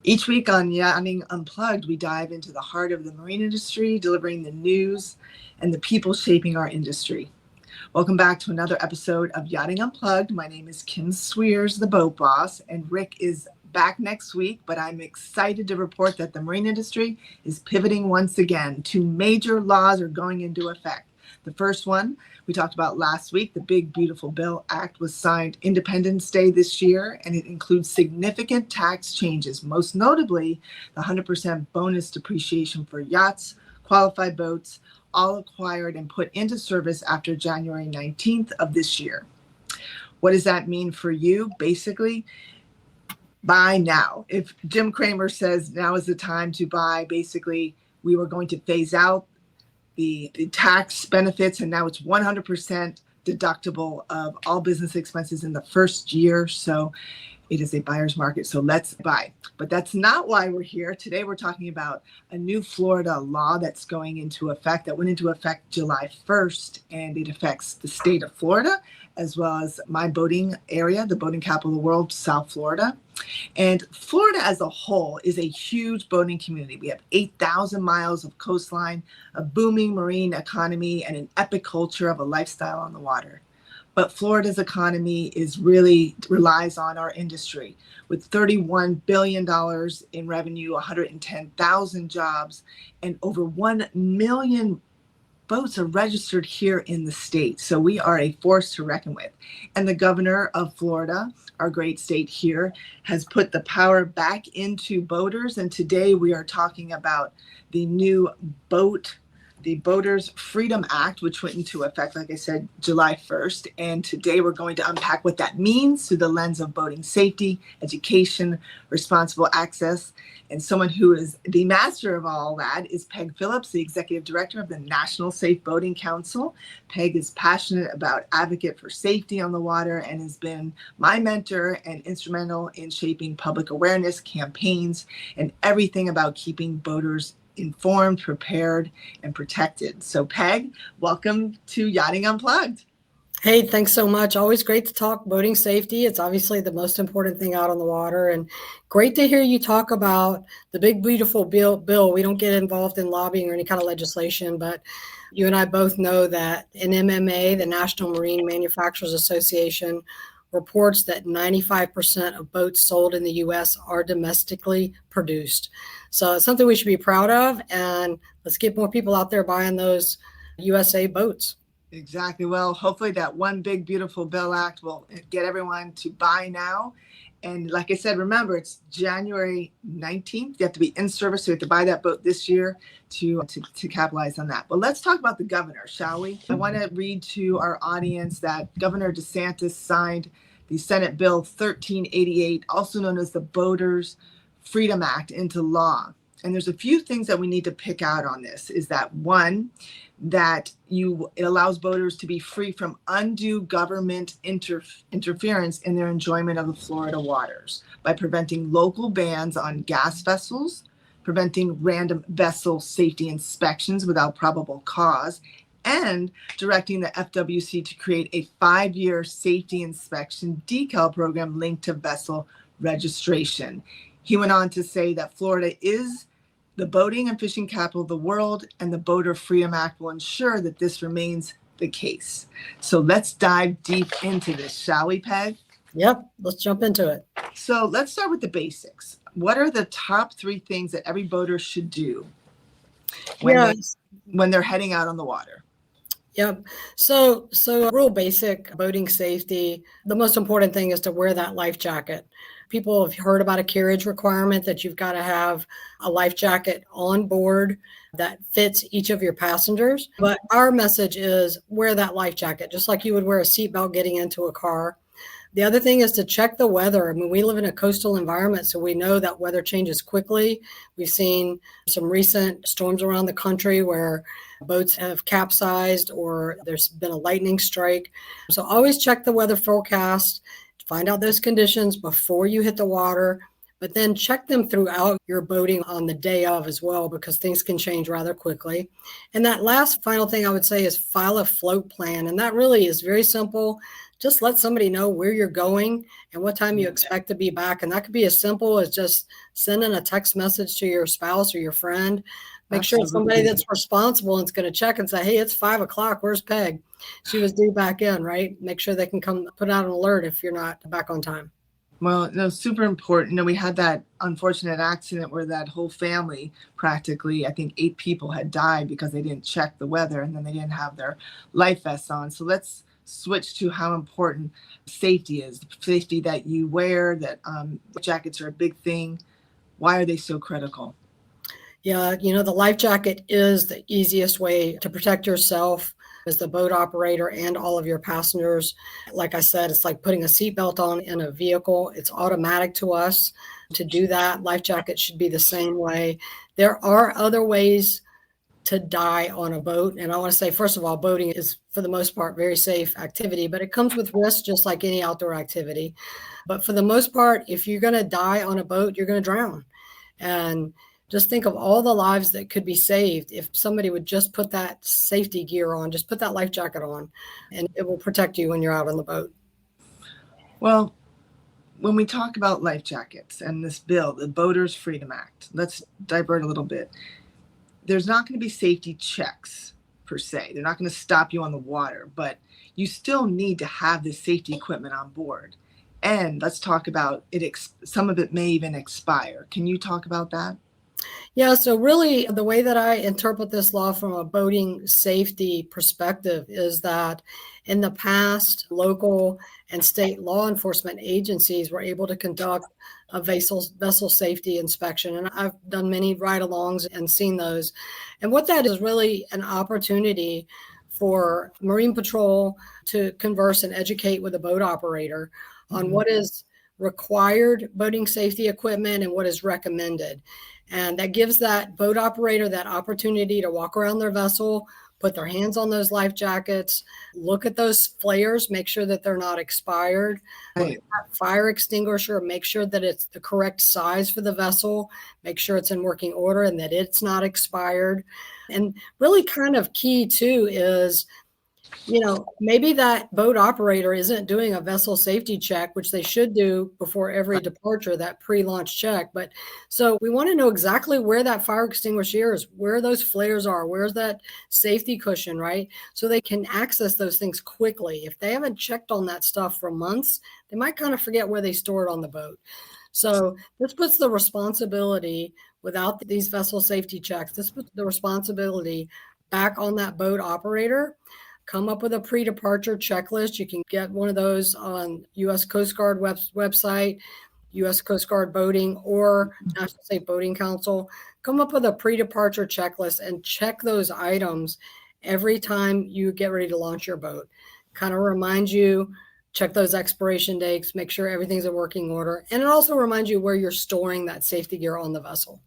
Each week on Yachting Unplugged, we dive into the heart of the marine industry, delivering the news and the people shaping our industry. Welcome back to another episode of Yachting Unplugged. My name is Kim Sweers, the boat boss, and Rick is back next week, but I'm excited to report that the marine industry is pivoting once again. Two major laws are going into effect. The first one we talked about last week, the Big Beautiful Bill Act, was signed Independence Day this year, and it includes significant tax changes, most notably the 100% bonus depreciation for yachts, qualified boats, all acquired and put into service after January 19th of this year. What does that mean for you? Basically, buy now. If Jim Cramer says now is the time to buy, basically we were going to phase out the tax benefits, and now it's 100% deductible of all business expenses in the first year. So it is a buyer's market. So let's buy. But that's not why we're here. Today we're talking about a new Florida law that's going into effect, that went into effect July 1st, and it affects the state of Florida, as well as my boating area, the boating capital of the world, South Florida. And Florida as a whole is a huge boating community. We have 8,000 miles of coastline, a booming marine economy, and an epic culture of a lifestyle on the water. But Florida's economy relies on our industry, with $31 billion in revenue, 110,000 jobs, and over 1 million boats are registered here in the state. So we are a force to reckon with. And the governor of Florida, our great state here, has put the power back into boaters. And today we are talking about the new Boaters Freedom Act, which went into effect, like I said, July 1st. And today we're going to unpack what that means through the lens of boating safety, education, responsible access. And someone who is the master of all that is Peg Phillips, the executive director of the National Safe Boating Council. Peg is passionate about advocate for safety on the water and has been my mentor and instrumental in shaping public awareness campaigns and everything about keeping boaters informed, prepared, and protected. So Peg, welcome to Yachting Unplugged. Hey, thanks so much. Always great to talk boating safety. It's obviously the most important thing out on the water, and great to hear you talk about the big, beautiful bill. We don't get involved in lobbying or any kind of legislation, but you and I both know that in MMA, the National Marine Manufacturers Association, reports that 95% of boats sold in the U.S. are domestically produced. So it's something we should be proud of, and let's get more people out there buying those USA boats. Exactly. Well, hopefully that one big, beautiful bill act will get everyone to buy now. And like I said, remember, it's January 19th. You have to be in service, so you have to buy that boat this year to capitalize on that. But let's talk about the governor, shall we? I want to read to our audience that Governor DeSantis signed the Senate Bill 1388, also known as the Boaters Freedom Act, into law. And there's a few things that we need to pick out on this. Is that one, that it allows boaters to be free from undue government interference in their enjoyment of the Florida waters by preventing local bans on gas vessels, preventing random vessel safety inspections without probable cause, and directing the FWC to create a 5-year safety inspection decal program linked to vessel registration. He went on to say that Florida is the boating and fishing capital of the world, and the Boater Freedom Act will ensure that this remains the case. So let's dive deep into this, shall we, Peg? Yep, let's jump into it. So let's start with the basics. What are the top 3 things that every boater should do when they're heading out on the water? Yep. So real basic boating safety. The most important thing is to wear that life jacket. People have heard about a carriage requirement that you've got to have a life jacket on board that fits each of your passengers. But our message is wear that life jacket, just like you would wear a seatbelt getting into a car. The other thing is to check the weather. I mean, we live in a coastal environment, so we know that weather changes quickly. We've seen some recent storms around the country where boats have capsized or there's been a lightning strike. So always check the weather forecast, find out those conditions before you hit the water, but then check them throughout your boating on the day of as well, because things can change rather quickly. And that last final thing I would say is file a float plan. And that really is very simple. just let somebody know where you're going and what time you expect to be back. And that could be as simple as just sending a text message to your spouse or your friend. Make sure it's somebody that's responsible and is going to check and say, hey, it's 5 o'clock. Where's Peg? She was due back in, right? Make sure they can come put out an alert if you're not back on time. Well, no, super important. We had that unfortunate accident where that whole family, practically, I think 8 people had died because they didn't check the weather and then they didn't have their life vests on. So let's switch to how important safety is. The safety that you wear, that jackets are a big thing. Why are they so critical? Yeah, the life jacket is the easiest way to protect yourself as the boat operator and all of your passengers. Like I said, it's like putting a seatbelt on in a vehicle. It's automatic to us to do that. Life jacket should be the same way. There are other ways to die on a boat. And I want to say, first of all, boating is, for the most part, very safe activity, but it comes with risk just like any outdoor activity. But for the most part, if you're going to die on a boat, you're going to drown. And just think of all the lives that could be saved if somebody would just put that safety gear on, just put that life jacket on, and it will protect you when you're out on the boat. Well, when we talk about life jackets and this bill, the Boaters Freedom Act, let's divert a little bit. There's not going to be safety checks per se. They're not going to stop you on the water, but you still need to have this safety equipment on board. And let's talk about it. Some of it may even expire. Can you talk about that? Yeah, so really the way that I interpret this law from a boating safety perspective is that in the past, local and state law enforcement agencies were able to conduct a vessel safety inspection. And I've done many ride-alongs and seen those. And what that is really an opportunity for Marine Patrol to converse and educate with a boat operator on what is required boating safety equipment and what is recommended. And that gives that boat operator that opportunity to walk around their vessel, put their hands on those life jackets, look at those flares, make sure that they're not expired. Right. That fire extinguisher, make sure that it's the correct size for the vessel, make sure it's in working order and that it's not expired. And really kind of key too is, maybe that boat operator isn't doing a vessel safety check, which they should do before every departure, that pre-launch check. But so we want to know exactly where that fire extinguisher is, where those flares are, where's that safety cushion, right? So they can access those things quickly. If they haven't checked on that stuff for months, they might kind of forget where they store it on the boat. So this puts the responsibility, without these vessel safety checks, this puts the responsibility back on that boat operator. Come up with a pre-departure checklist. You can get one of those on U.S. Coast Guard website, U.S. Coast Guard Boating, or National Safe Boating Council. Come up with a pre-departure checklist and check those items every time you get ready to launch your boat. Kind of reminds you, check those expiration dates, make sure everything's in working order. And it also reminds you where you're storing that safety gear on the vessel.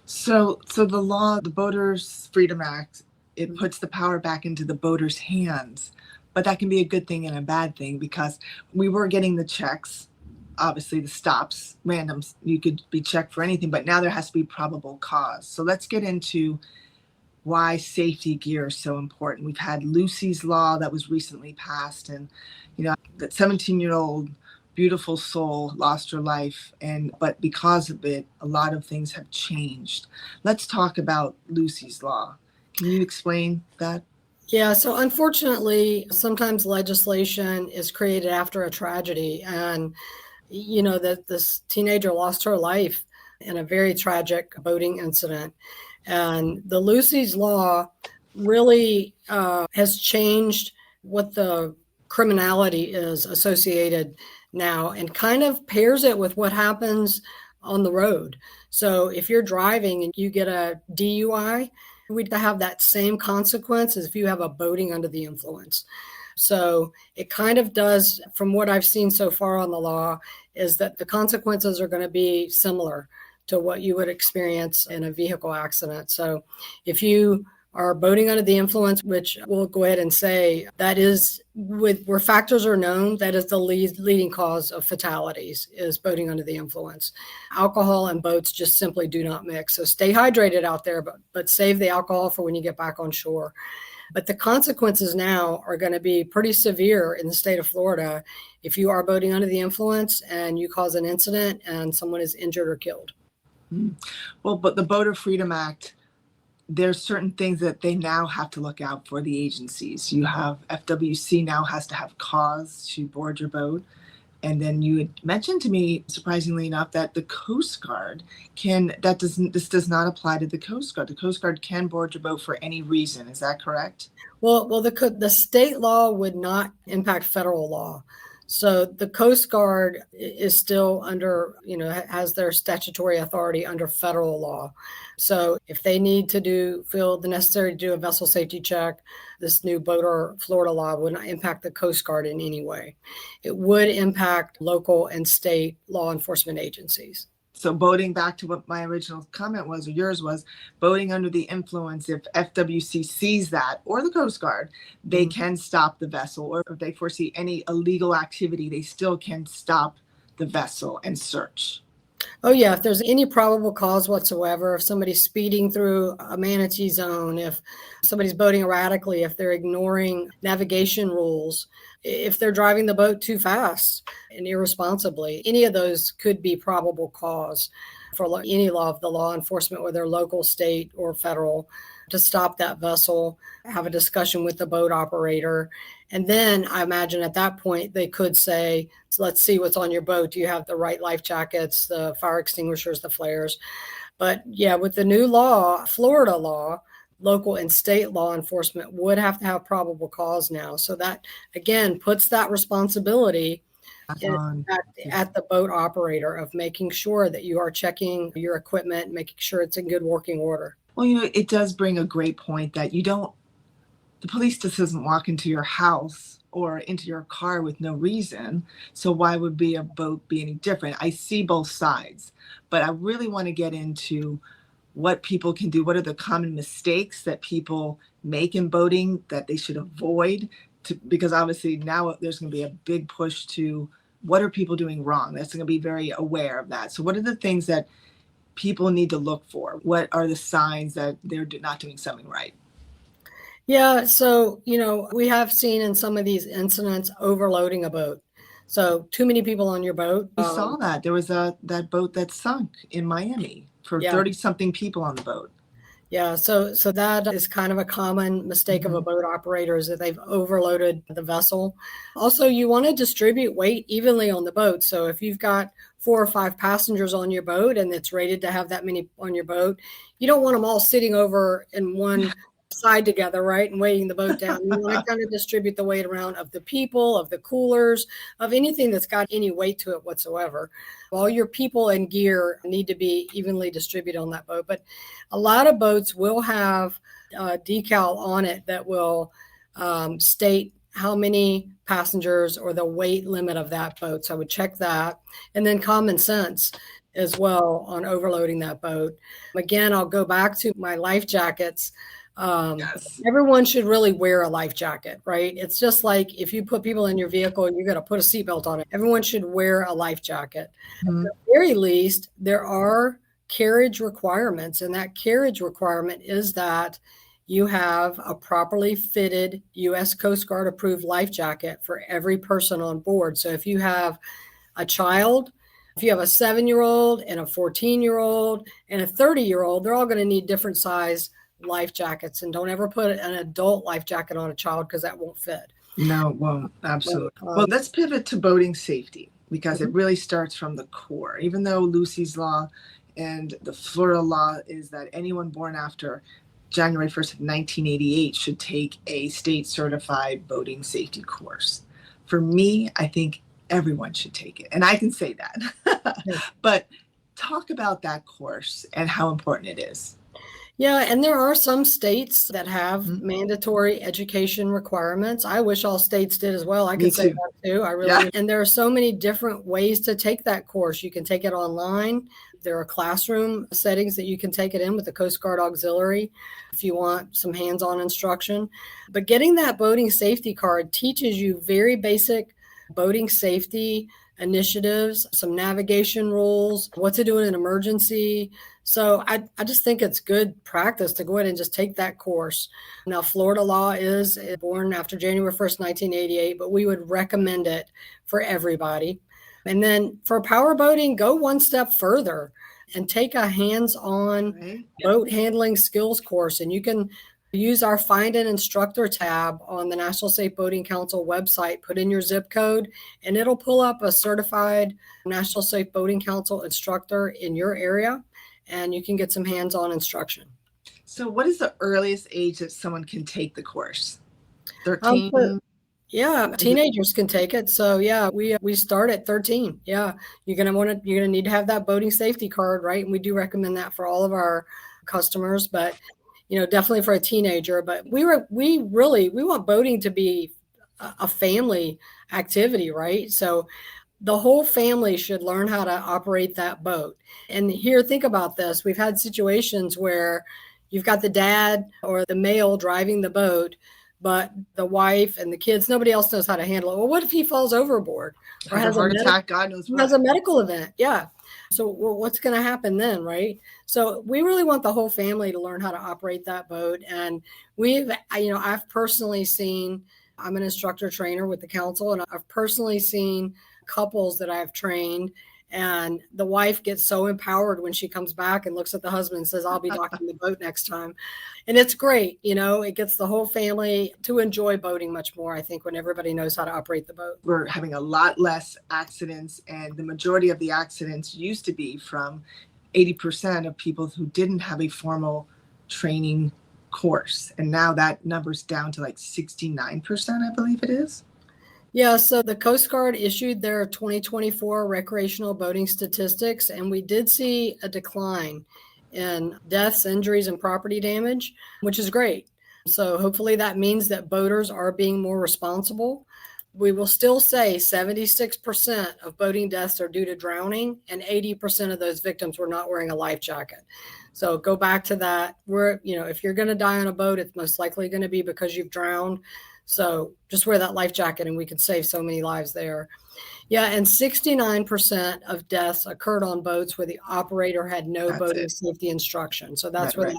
So the law, the Boaters Freedom Act, it puts the power back into the boaters' hands. But that can be a good thing and a bad thing, because we were getting the checks, obviously the stops, randoms, you could be checked for anything, but now there has to be probable cause. So let's get into why safety gear is so important. We've had Lucy's Law that was recently passed, and that 17-year-old beautiful soul lost her life, but because of it, a lot of things have changed. Let's talk about Lucy's Law. Can you explain that? Yeah, so unfortunately, sometimes legislation is created after a tragedy. And, that this teenager lost her life in a very tragic boating incident. And the Lucy's Law really has changed what the criminality is associated now and kind of pairs it with what happens on the road. So if you're driving and you get a DUI, we'd have that same consequence as if you have a boating under the influence. So it kind of does, from what I've seen so far on the law, is that the consequences are going to be similar to what you would experience in a vehicle accident. So if you are boating under the influence, which we'll go ahead and say that is, where factors are known, that is the leading cause of fatalities, is boating under the influence. Alcohol and boats just simply do not mix. So stay hydrated out there, but save the alcohol for when you get back on shore. But the consequences now are going to be pretty severe in the state of Florida if you are boating under the influence and you cause an incident and someone is injured or killed. Well, but the Boater Freedom Act, there's certain things that they now have to look out for, the agencies. You have FWC now has to have cause to board your boat. And then you had mentioned to me, surprisingly enough, that the Coast Guard this does not apply to the Coast Guard. The Coast Guard can board your boat for any reason. Is that correct? Well, the state law would not impact federal law. So the Coast Guard is still under, has their statutory authority under federal law. So if they need to feel the necessary to do a vessel safety check, this new Boater Florida law would not impact the Coast Guard in any way. It would impact local and state law enforcement agencies. So boating, back to what my original comment was, or yours was, boating under the influence, if FWC sees that, or the Coast Guard, they can stop the vessel, or if they foresee any illegal activity, they still can stop the vessel and search. Oh, yeah. If there's any probable cause whatsoever, if somebody's speeding through a manatee zone, if somebody's boating erratically, if they're ignoring navigation rules, if they're driving the boat too fast and irresponsibly, any of those could be probable cause for any law of the law enforcement, whether local, state, or federal, to stop that vessel, have a discussion with the boat operator. And then I imagine at that point, they could say, so let's see what's on your boat. Do you have the right life jackets, the fire extinguishers, the flares? But yeah, with the new law, Florida law, local and state law enforcement would have to have probable cause now. So that, again, puts that responsibility at the boat operator of making sure that you are checking your equipment, making sure it's in good working order. Well, it does bring a great point that the police just doesn't walk into your house or into your car with no reason. So why would a boat be any different? I see both sides, but I really want to get into what people can do. What are the common mistakes that people make in boating that they should avoid? Because obviously now there's going to be a big push to what are people doing wrong? That's going to be very aware of that. So what are the things that people need to look for? What are the signs that they're not doing something right? Yeah, so, we have seen in some of these incidents overloading a boat. So too many people on your boat. We saw that. There was that boat that sunk in Miami for 30-something people on the boat. Yeah, so that is kind of a common mistake of a boat operator, is that they've overloaded the vessel. Also, you want to distribute weight evenly on the boat. So if you've got 4 or 5 passengers on your boat and it's rated to have that many on your boat, you don't want them all sitting over in one side together, right, and weighing the boat down. You want to kind of distribute the weight around of the people, of the coolers, of anything that's got any weight to it whatsoever. All your people and gear need to be evenly distributed on that boat. But a lot of boats will have a decal on it that will state how many passengers or the weight limit of that boat. So I would check that. And then common sense as well on overloading that boat. Again, I'll go back to my life jackets. Everyone should really wear a life jacket, right? It's just like if you put people in your vehicle, you're going to put a seatbelt on it. Everyone should wear a life jacket. At the very least, there are carriage requirements, and that carriage requirement is that you have a properly fitted U.S. Coast Guard approved life jacket for every person on board. So if you have a child, if you have a 7-year-old and a 14-year-old and a 30-year-old, they're all going to need different size life jackets, and don't ever put an adult life jacket on a child because that won't fit. No, it won't. Absolutely. Well, let's pivot to boating safety, because it really starts from the core. Even though Lucy's law and the Florida law is that anyone born after January 1st of 1988 should take a state certified boating safety course. For me, I think everyone should take it, and I can say that. But talk about that course and how important it is. Yeah, and there are some states that have mandatory education requirements. I wish all states did as well. I could say that too. I really And there are so many different ways to take that course. You can take it online. There are classroom settings that you can take it in with the Coast Guard Auxiliary if you want some hands-on instruction. But getting that boating safety card teaches you very basic boating safety initiatives, some navigation rules, what to do in an emergency. So I just think it's good practice to go ahead and just take that course. Now, Florida law is born after January 1st, 1988, but we would recommend it for everybody. And then for power boating, go one step further and take a hands-on boat handling skills course. And you can use our Find an Instructor tab on the National Safe Boating Council website, put in your zip code, and it'll pull up a certified National Safe Boating Council instructor in your area, and you can get some hands-on instruction. So what is the earliest age that someone can take the course? 13? Yeah, teenagers can take it. So yeah, we start at 13. Yeah, you're gonna need to have that boating safety card, right? And we do recommend that for all of our customers, but definitely for a teenager. But we want boating to be a family activity, right? So the whole family should learn how to operate that boat. And here, think about this. We've had situations where you've got the dad or the male driving the boat, but the wife and the kids, nobody else knows how to handle it. Well, what if he falls overboard or has a heart attack? God knows what. Has a medical event. Yeah. So what's going to happen then, right? So we really want the whole family to learn how to operate that boat. And I've personally seen, I'm an instructor trainer with the council, and I've personally seen couples that I've trained, and the wife gets so empowered when she comes back and looks at the husband and says, I'll be docking the boat next time. And it's great. It gets the whole family to enjoy boating much more, I think, when everybody knows how to operate the boat. We're having a lot less accidents, and the majority of the accidents used to be from 80% of people who didn't have a formal training course. And now that number's down to like 69%, I believe it is. Yeah, so the Coast Guard issued their 2024 recreational boating statistics, and we did see a decline in deaths, injuries, and property damage, which is great. So hopefully that means that boaters are being more responsible. We will still say 76% of boating deaths are due to drowning, and 80% of those victims were not wearing a life jacket. So go back to that. If you're going to die on a boat, it's most likely going to be because you've drowned. So just wear that life jacket and we can save so many lives there. Yeah, and 69% of deaths occurred on boats where the operator had no boating safety instruction. So that's where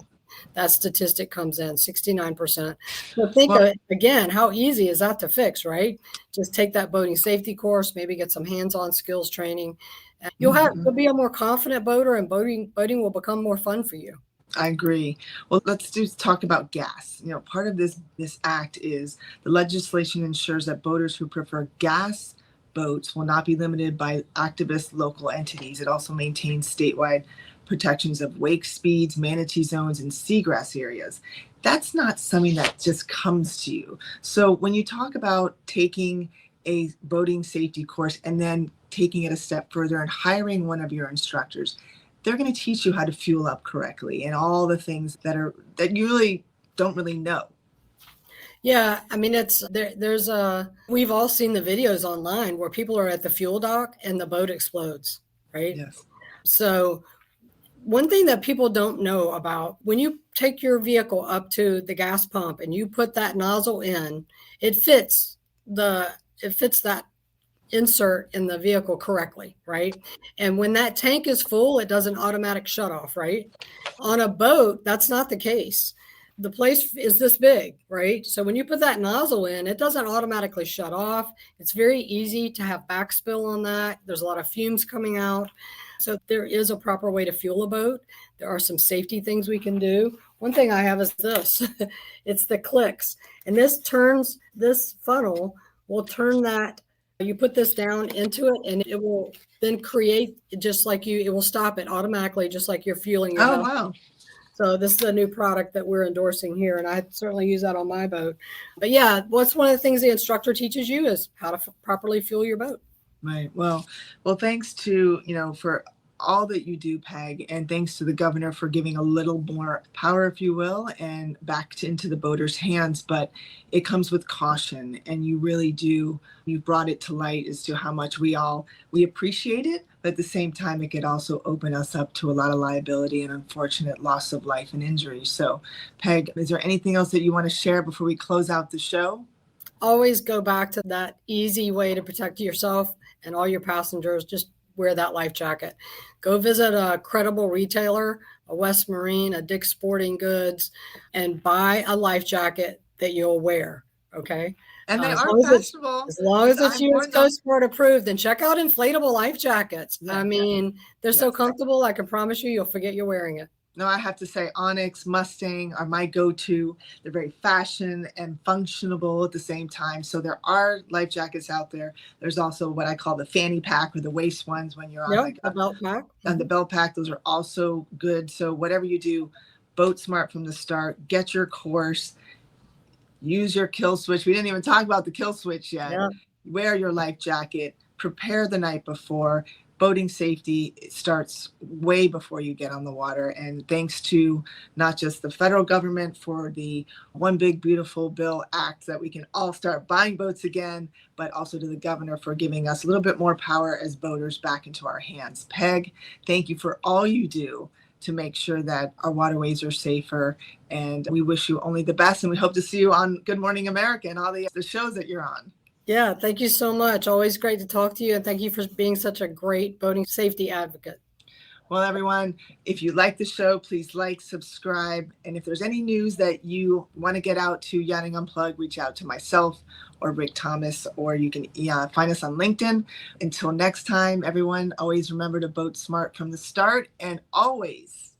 that statistic comes in, 69%. So think of it, again, how easy is that to fix, right? Just take that boating safety course, maybe get some hands-on skills training. And you'll be a more confident boater, and boating will become more fun for you. I agree. Well, let's talk about gas. Part of this act is the legislation ensures that boaters who prefer gas boats will not be limited by activist local entities. It also maintains statewide protections of wake speeds, manatee zones, and seagrass areas. That's not something that just comes to you. So when you talk about taking a boating safety course and then taking it a step further and hiring one of your instructors, they're going to teach you how to fuel up correctly and all the things that you really don't really know. Yeah, I mean, we've all seen the videos online where people are at the fuel dock and the boat explodes, right? Yes. So one thing that people don't know about, when you take your vehicle up to the gas pump and you put that nozzle in, it fits that insert in the vehicle correctly, right? And when that tank is full, it does an automatic shut off, right? On a boat, that's not the case. The place is this big, right? So when you put that nozzle in, it doesn't automatically shut off. It's very easy to have backspill on that. There's a lot of fumes coming out. So there is a proper way to fuel a boat. There are some safety things we can do. One thing I have is this. It's the clicks. And this funnel will turn that. You put this down into it, and it will then create it will stop it automatically, just like you're fueling your boat. Wow. So this is a new product that we're endorsing here, and I certainly use that on my boat. But yeah, what's one of the things the instructor teaches you is how to properly fuel your boat. Right. Well, thanks to, for all that you do, Peg, and thanks to the governor for giving a little more power, if you will, and back into the boaters' hands. But it comes with caution, and you really do. You brought it to light as to how much we appreciate it, but at the same time, it could also open us up to a lot of liability and unfortunate loss of life and injury. So, Peg, is there anything else that you want to share before we close out the show? Always go back to that easy way to protect yourself and all your passengers, just wear that life jacket. Go visit a credible retailer, a West Marine, a Dick's Sporting Goods, and buy a life jacket that you'll wear. Okay. And they As are long fashionable. as long as it's I've US worn them. Coast Guard approved, then check out inflatable life jackets. Yeah. I mean, they're so Yes. comfortable. I can promise you'll forget you're wearing it. No, I have to say Onyx, Mustang are my go-to. They're very fashion and functional at the same time. So there are life jackets out there. There's also what I call the fanny pack or the waist ones when you're on Yep, like the belt pack. on the belt pack. Those are also good. So whatever you do, boat smart from the start. Get your course. Use your kill switch. We didn't even talk about the kill switch yet. Yeah. Wear your life jacket. Prepare the night before. Boating safety starts way before you get on the water. And thanks to not just the federal government for the One Big Beautiful Bill Act that we can all start buying boats again, but also to the governor for giving us a little bit more power as boaters back into our hands. Peg, thank you for all you do to make sure that our waterways are safer. And we wish you only the best. And we hope to see you on Good Morning America and all the shows that you're on. Yeah, thank you so much. Always great to talk to you. And thank you for being such a great boating safety advocate. Well, everyone, if you like the show, please like, subscribe. And if there's any news that you want to get out to Yachting Unplugged, reach out to myself or Rick Thomas, or you can find us on LinkedIn. Until next time, everyone, always remember to boat smart from the start and always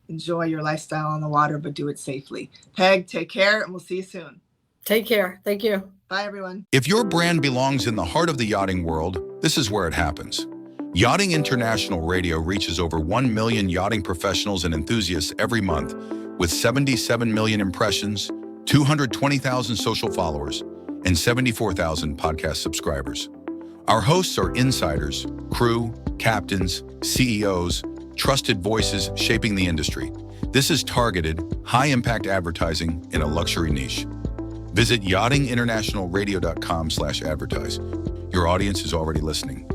enjoy your lifestyle on the water, but do it safely. Peg, take care, and we'll see you soon. Take care. Thank you. Bye, everyone. If your brand belongs in the heart of the yachting world, this is where it happens. Yachting International Radio reaches over 1 million yachting professionals and enthusiasts every month, with 77 million impressions, 220,000 social followers, and 74,000 podcast subscribers. Our hosts are insiders, crew, captains, CEOs, trusted voices shaping the industry. This is targeted, high-impact advertising in a luxury niche. Visit yachtinginternationalradio.com/advertise. Your audience is already listening.